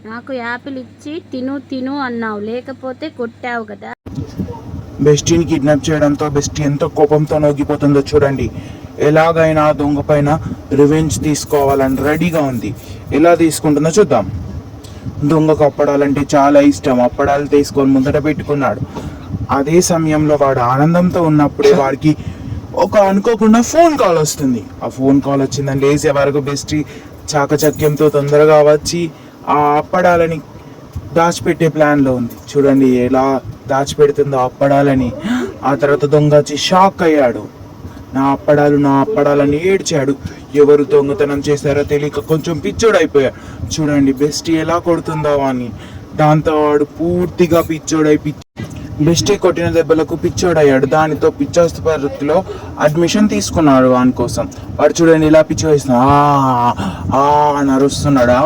నాకు యాపిల్ ఇచ్చి తిను తిను అన్నావు, లేకపోతే కొట్టావు కదా. బెస్టీని కిడ్నాప్ చేయడంతో బెస్టీ ఎంతో కోపంతో నొగిపోతుందో చూడండి. ఎలాగైనా దొంగ పైన రివెంజ్ తీసుకోవాలని రెడీగా ఉంది. ఎలా తీసుకుంటుందో చూద్దాం. దొంగకు అప్పడాలంటే చాలా ఇష్టం. అప్పడాలు తీసుకొని ముందట పెట్టుకున్నాడు. అదే సమయంలో వాడు ఆనందంతో ఉన్నప్పుడే వాడికి ఒక అనుకోకుండా ఫోన్ కాల్ వస్తుంది. ఆ ఫోన్ కాల్ వచ్చిందని లేసే వరకు బెస్టీ చాకచక్యంతో తొందరగా వచ్చి ఆ అప్పడాలని దాచిపెట్టే ప్లాన్లో ఉంది. చూడండి ఎలా దాచిపెడుతుందో అప్పడాలని. ఆ తర్వాత దొంగ వచ్చి షాక్ అయ్యాడు. నా అప్పడాలని ఏడ్చాడు. ఎవరు దొంగతనం చేశారో తెలియక కొంచెం పిచ్చోడైపోయాడు. చూడండి బెస్టీ ఎలా కొడుతుందో అని. దాంతో వాడు పూర్తిగా బెస్టీ కొట్టిన దెబ్బలకు పిచ్చోడయ్యాడు. దానితో పిచ్చాసుపత్రిలో అడ్మిషన్ తీసుకున్నాడు వాని కోసం. వాడు చూడండి ఇలా పిచ్చి వేస్తున్నాడు, అని అరుస్తున్నాడు.